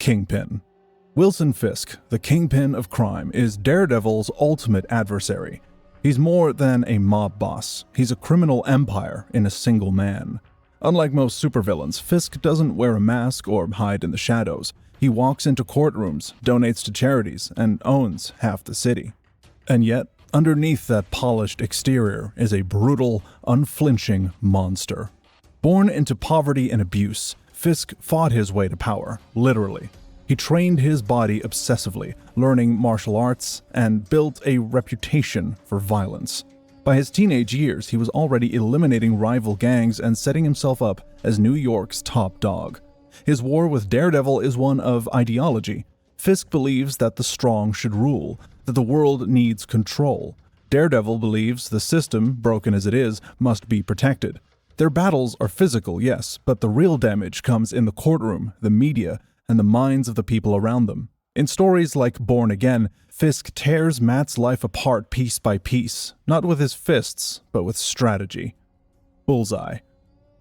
Kingpin. Wilson Fisk, the Kingpin of crime, is Daredevil's ultimate adversary. He's more than a mob boss. He's a criminal empire in a single man. Unlike most supervillains, Fisk doesn't wear a mask or hide in the shadows. He walks into courtrooms, donates to charities, and owns half the city. And yet, underneath that polished exterior is a brutal, unflinching monster. Born into poverty and abuse, Fisk fought his way to power, literally. He trained his body obsessively, learning martial arts, and built a reputation for violence. By his teenage years, he was already eliminating rival gangs and setting himself up as New York's top dog. His war with Daredevil is one of ideology. Fisk believes that the strong should rule, that the world needs control. Daredevil believes the system, broken as it is, must be protected. Their battles are physical, yes, but the real damage comes in the courtroom, the media, and the minds of the people around them. In stories like Born Again, Fisk tears Matt's life apart piece by piece, not with his fists, but with strategy. Bullseye.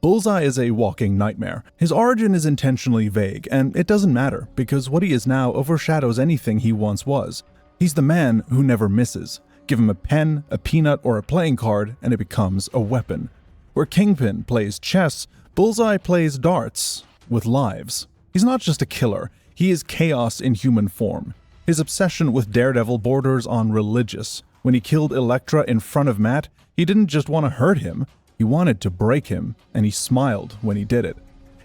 Bullseye is a walking nightmare. His origin is intentionally vague, and it doesn't matter, because what he is now overshadows anything he once was. He's the man who never misses. Give him a pen, a peanut, or a playing card, and it becomes a weapon. Where Kingpin plays chess, Bullseye plays darts with lives. He's not just a killer, he is chaos in human form. His obsession with Daredevil borders on religious. When he killed Elektra in front of Matt, he didn't just want to hurt him, he wanted to break him, and he smiled when he did it.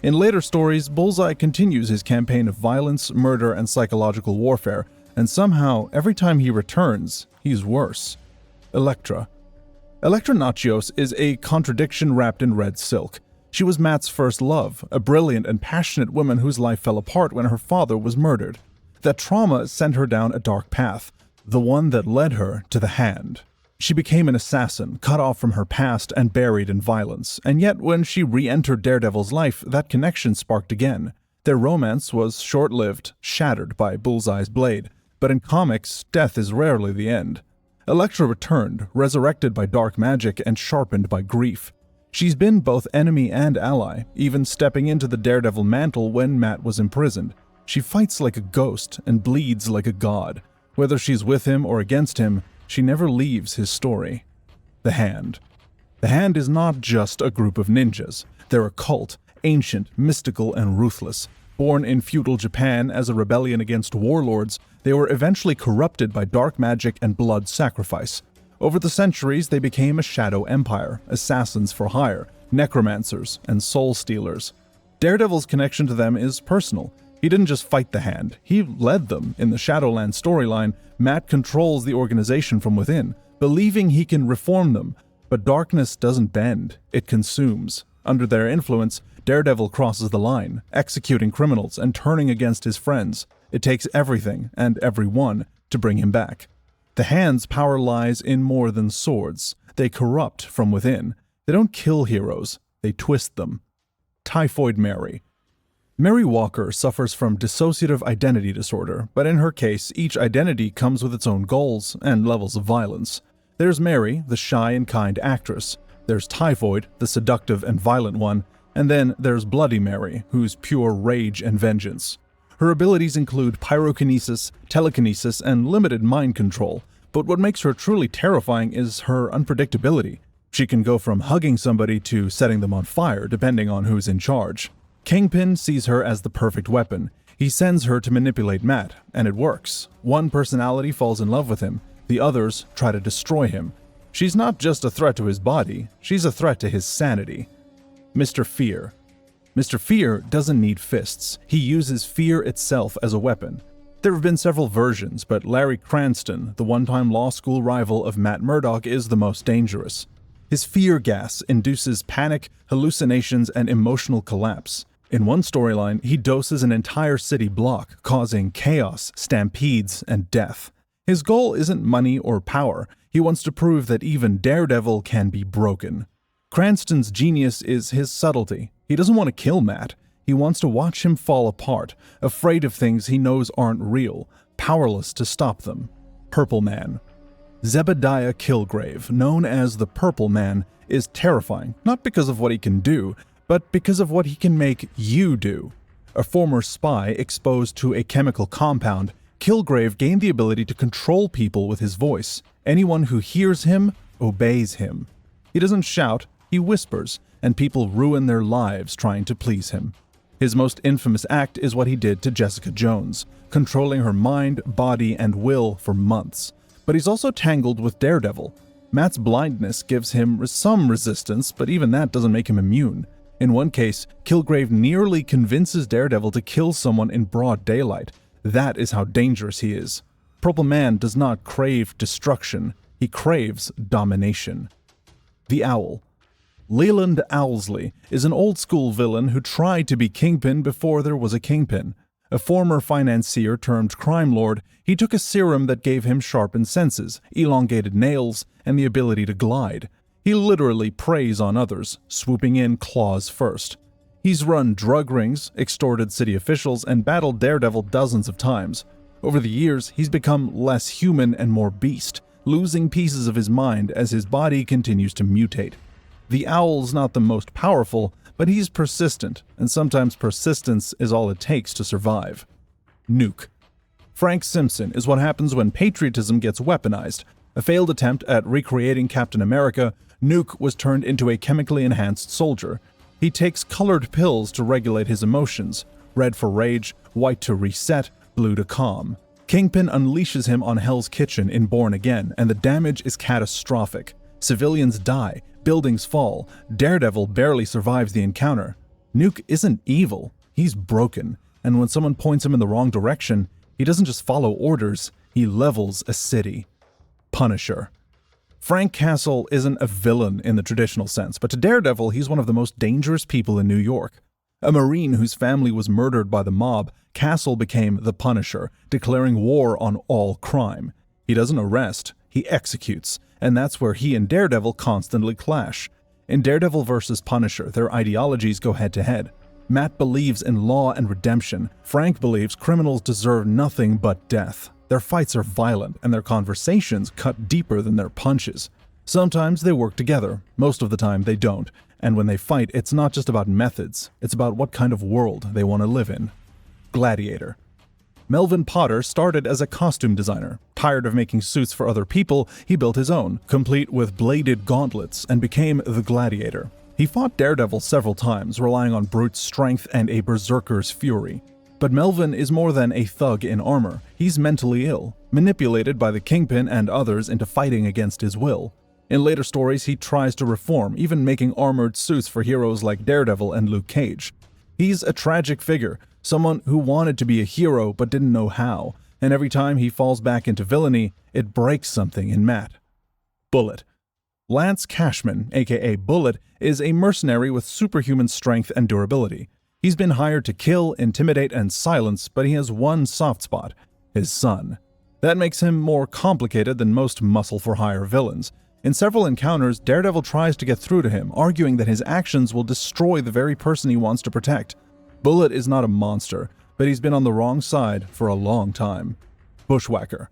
In later stories, Bullseye continues his campaign of violence, murder, and psychological warfare, and somehow, every time he returns, he's worse. Elektra. Elektra Nachios is a contradiction wrapped in red silk. She was Matt's first love, a brilliant and passionate woman whose life fell apart when her father was murdered. That trauma sent her down a dark path, the one that led her to the Hand. She became an assassin, cut off from her past and buried in violence, and yet when she re-entered Daredevil's life, that connection sparked again. Their romance was short-lived, shattered by Bullseye's blade, but in comics, death is rarely the end. Elektra returned, resurrected by dark magic and sharpened by grief. She's been both enemy and ally, even stepping into the Daredevil mantle when Matt was imprisoned. She fights like a ghost and bleeds like a god. Whether she's with him or against him, she never leaves his story. The Hand. The Hand is not just a group of ninjas. They're a cult, ancient, mystical, and ruthless. Born in feudal Japan as a rebellion against warlords, they were eventually corrupted by dark magic and blood sacrifice. Over the centuries, they became a shadow empire, assassins for hire, necromancers, and soul stealers. Daredevil's connection to them is personal. He didn't just fight the Hand, he led them. In the Shadowland storyline, Matt controls the organization from within, believing he can reform them. But darkness doesn't bend, it consumes. Under their influence, Daredevil crosses the line, executing criminals and turning against his friends. It takes everything and everyone to bring him back. The Hand's power lies in more than swords. They corrupt from within. They don't kill heroes, they twist them. Typhoid Mary. Mary Walker suffers from dissociative identity disorder, but in her case, each identity comes with its own goals and levels of violence. There's Mary, the shy and kind actress. There's Typhoid, the seductive and violent one. And then there's Bloody Mary, who's pure rage and vengeance. Her abilities include pyrokinesis, telekinesis, and limited mind control, but what makes her truly terrifying is her unpredictability. She can go from hugging somebody to setting them on fire, depending on who's in charge. Kingpin sees her as the perfect weapon. He sends her to manipulate Matt, and it works. One personality falls in love with him, the others try to destroy him. She's not just a threat to his body, she's a threat to his sanity. Mr. Fear. Mr. Fear doesn't need fists. He uses fear itself as a weapon. There have been several versions, but Larry Cranston, the one-time law school rival of Matt Murdock, is the most dangerous. His fear gas induces panic, hallucinations, and emotional collapse. In one storyline, he doses an entire city block, causing chaos, stampedes, and death. His goal isn't money or power. He wants to prove that even Daredevil can be broken. Cranston's genius is his subtlety. He doesn't want to kill Matt. He wants to watch him fall apart, afraid of things he knows aren't real, powerless to stop them. Purple Man. Zebediah Kilgrave, known as the Purple Man, is terrifying, not because of what he can do, but because of what he can make you do. A former spy exposed to a chemical compound, Kilgrave gained the ability to control people with his voice. Anyone who hears him obeys him. He doesn't shout, he whispers, and people ruin their lives trying to please him. His most infamous act is what he did to Jessica Jones, controlling her mind, body, and will for months. But he's also tangled with Daredevil. Matt's blindness gives him some resistance, but even that doesn't make him immune. In one case, Kilgrave nearly convinces Daredevil to kill someone in broad daylight. That is how dangerous he is. Purple Man does not crave destruction, he craves domination. The Owl. Leland Owlsley is an old-school villain who tried to be Kingpin before there was a Kingpin. A former financier turned crime lord, he took a serum that gave him sharpened senses, elongated nails, and the ability to glide. He literally preys on others, swooping in claws first. He's run drug rings, extorted city officials, and battled Daredevil dozens of times. Over the years, he's become less human and more beast, losing pieces of his mind as his body continues to mutate. The Owl's not the most powerful, but he's persistent, and sometimes persistence is all it takes to survive. Nuke. Frank Simpson is what happens when patriotism gets weaponized. A failed attempt at recreating Captain America, Nuke was turned into a chemically enhanced soldier. He takes colored pills to regulate his emotions, red for rage, white to reset, blue to calm. Kingpin unleashes him on Hell's Kitchen in Born Again, and the damage is catastrophic. Civilians die, buildings fall, Daredevil barely survives the encounter. Nuke isn't evil, he's broken, and when someone points him in the wrong direction, he doesn't just follow orders, he levels a city. Punisher. Frank Castle isn't a villain in the traditional sense, but to Daredevil, he's one of the most dangerous people in New York. A Marine whose family was murdered by the mob, Castle became the Punisher, declaring war on all crime. He doesn't arrest, he executes, and that's where he and Daredevil constantly clash. In Daredevil vs. Punisher, their ideologies go head-to-head. Matt believes in law and redemption. Frank believes criminals deserve nothing but death. Their fights are violent, and their conversations cut deeper than their punches. Sometimes they work together, most of the time they don't, and when they fight, it's not just about methods, it's about what kind of world they want to live in. Gladiator. Melvin Potter started as a costume designer. Tired of making suits for other people, he built his own, complete with bladed gauntlets, and became the Gladiator. He fought Daredevil several times, relying on brute strength and a berserker's fury. But Melvin is more than a thug in armor. He's mentally ill, manipulated by the Kingpin and others into fighting against his will. In later stories, he tries to reform, even making armored suits for heroes like Daredevil and Luke Cage. He's a tragic figure, someone who wanted to be a hero but didn't know how, and every time he falls back into villainy, it breaks something in Matt. Bullet. Lance Cashman, aka Bullet, is a mercenary with superhuman strength and durability. He's been hired to kill, intimidate, and silence, but he has one soft spot: his son. That makes him more complicated than most muscle-for-hire villains. In several encounters, Daredevil tries to get through to him, arguing that his actions will destroy the very person he wants to protect. Bullet is not a monster, but he's been on the wrong side for a long time. Bushwhacker.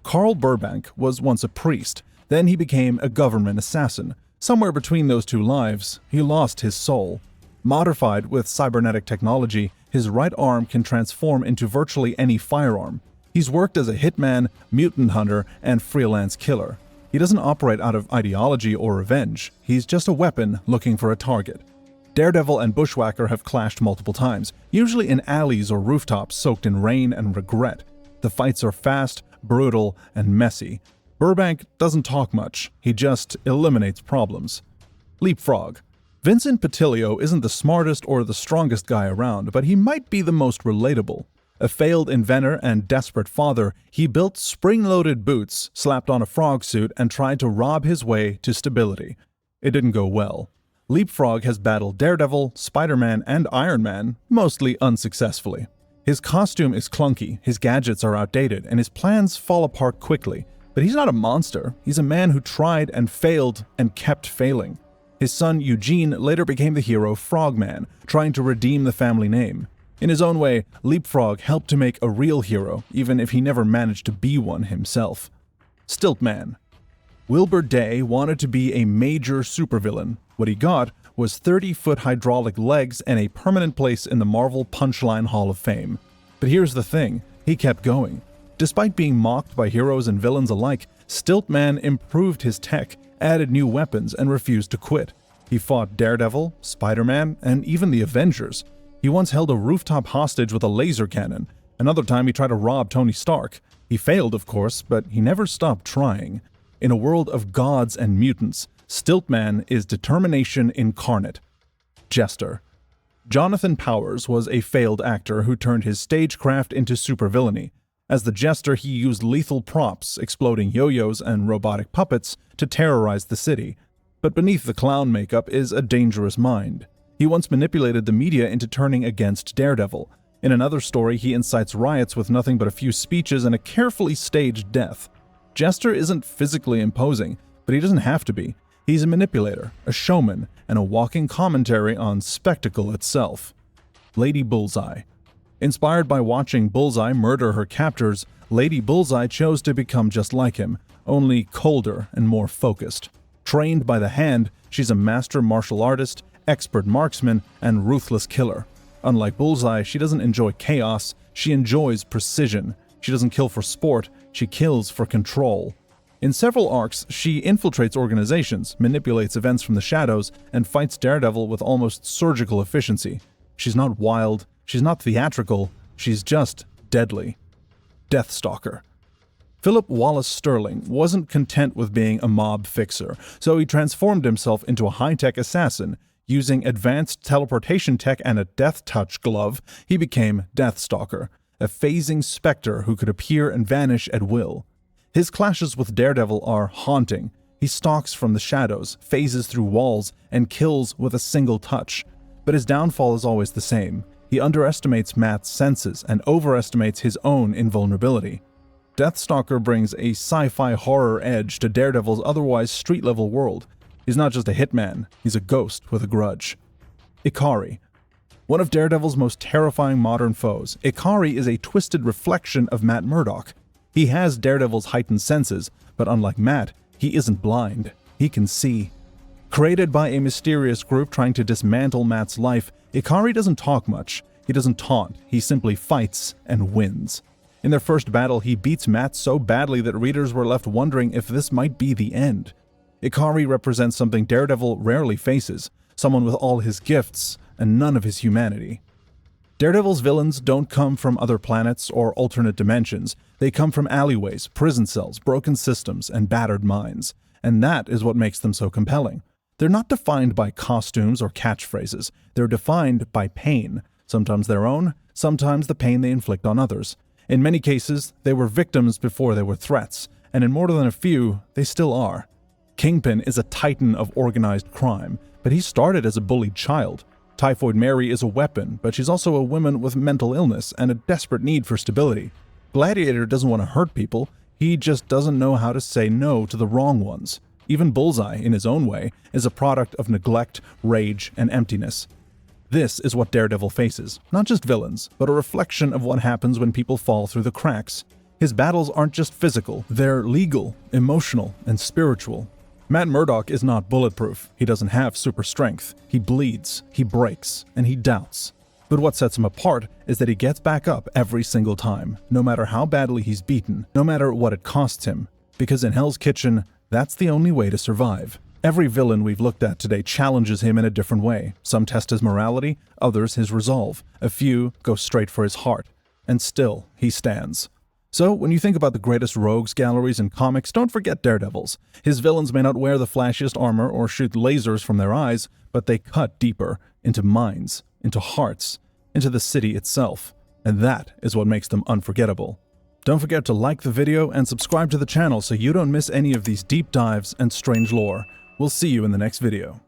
Carl Burbank was once a priest, then he became a government assassin. Somewhere between those two lives, he lost his soul. Modified with cybernetic technology, his right arm can transform into virtually any firearm. He's worked as a hitman, mutant hunter, and freelance killer. He doesn't operate out of ideology or revenge. He's just a weapon looking for a target. Daredevil and Bushwhacker have clashed multiple times, usually in alleys or rooftops soaked in rain and regret. The fights are fast, brutal, and messy. Burbank doesn't talk much, he just eliminates problems. Leapfrog. Vincent Patilio isn't the smartest or the strongest guy around, but he might be the most relatable. A failed inventor and desperate father, he built spring-loaded boots, slapped on a frog suit, and tried to rob his way to stability. It didn't go well. Leapfrog has battled Daredevil, Spider-Man, and Iron Man, mostly unsuccessfully. His costume is clunky, his gadgets are outdated, and his plans fall apart quickly. But he's not a monster. He's a man who tried and failed and kept failing. His son Eugene later became the hero Frogman, trying to redeem the family name. In his own way, Leapfrog helped to make a real hero, even if he never managed to be one himself. Stiltman. Wilbur Day wanted to be a major supervillain. What he got was 30-foot hydraulic legs and a permanent place in the Marvel Punchline Hall of Fame. But here's the thing, he kept going. Despite being mocked by heroes and villains alike, Stiltman improved his tech, added new weapons, and refused to quit. He fought Daredevil, Spider-Man, and even the Avengers. He once held a rooftop hostage with a laser cannon. Another time he tried to rob Tony Stark. He failed, of course, but he never stopped trying. In a world of gods and mutants, Stiltman is determination incarnate. Jester. Jonathan Powers was a failed actor who turned his stagecraft into supervillainy. As the Jester, he used lethal props, exploding yo-yos and robotic puppets, to terrorize the city. But beneath the clown makeup is a dangerous mind. He once manipulated the media into turning against Daredevil. In another story, he incites riots with nothing but a few speeches and a carefully staged death. Jester isn't physically imposing, but he doesn't have to be. He's a manipulator, a showman, and a walking commentary on spectacle itself. Lady Bullseye. Inspired by watching Bullseye murder her captors, Lady Bullseye chose to become just like him, only colder and more focused. Trained by the hand, she's a master martial artist, expert marksman, and ruthless killer. Unlike Bullseye, she doesn't enjoy chaos, she enjoys precision. She doesn't kill for sport, she kills for control. In several arcs, she infiltrates organizations, manipulates events from the shadows, and fights Daredevil with almost surgical efficiency. She's not wild, she's not theatrical, she's just deadly. Deathstalker. Philip Wallace Sterling wasn't content with being a mob fixer, so he transformed himself into a high-tech assassin. Using advanced teleportation tech and a death touch glove, he became Deathstalker, a phasing specter who could appear and vanish at will. His clashes with Daredevil are haunting. He stalks from the shadows, phases through walls, and kills with a single touch. But his downfall is always the same. He underestimates Matt's senses and overestimates his own invulnerability. Deathstalker brings a sci-fi horror edge to Daredevil's otherwise street-level world. He's not just a hitman, he's a ghost with a grudge. Ikari. One of Daredevil's most terrifying modern foes, Ikari is a twisted reflection of Matt Murdock. He has Daredevil's heightened senses, but unlike Matt, he isn't blind. He can see. Created by a mysterious group trying to dismantle Matt's life, Ikari doesn't talk much. He doesn't taunt, he simply fights and wins. In their first battle, he beats Matt so badly that readers were left wondering if this might be the end. Ikari represents something Daredevil rarely faces, someone with all his gifts and none of his humanity. Daredevil's villains don't come from other planets or alternate dimensions. They come from alleyways, prison cells, broken systems, and battered minds. And that is what makes them so compelling. They're not defined by costumes or catchphrases. They're defined by pain, sometimes their own, sometimes the pain they inflict on others. In many cases, they were victims before they were threats, and in more than a few, they still are. Kingpin is a titan of organized crime, but he started as a bullied child. Typhoid Mary is a weapon, but she's also a woman with mental illness and a desperate need for stability. Gladiator doesn't want to hurt people, he just doesn't know how to say no to the wrong ones. Even Bullseye, in his own way, is a product of neglect, rage, and emptiness. This is what Daredevil faces, not just villains, but a reflection of what happens when people fall through the cracks. His battles aren't just physical, they're legal, emotional, and spiritual. Matt Murdock is not bulletproof. He doesn't have super strength. He bleeds, he breaks, and he doubts. But what sets him apart is that he gets back up every single time, no matter how badly he's beaten, no matter what it costs him. Because in Hell's Kitchen, that's the only way to survive. Every villain we've looked at today challenges him in a different way. Some test his morality, others his resolve. A few go straight for his heart. And still, he stands. So, when you think about the greatest rogues galleries in comics, don't forget Daredevil's. His villains may not wear the flashiest armor or shoot lasers from their eyes, but they cut deeper, into minds, into hearts, into the city itself. And that is what makes them unforgettable. Don't forget to like the video and subscribe to the channel so you don't miss any of these deep dives and strange lore. We'll see you in the next video.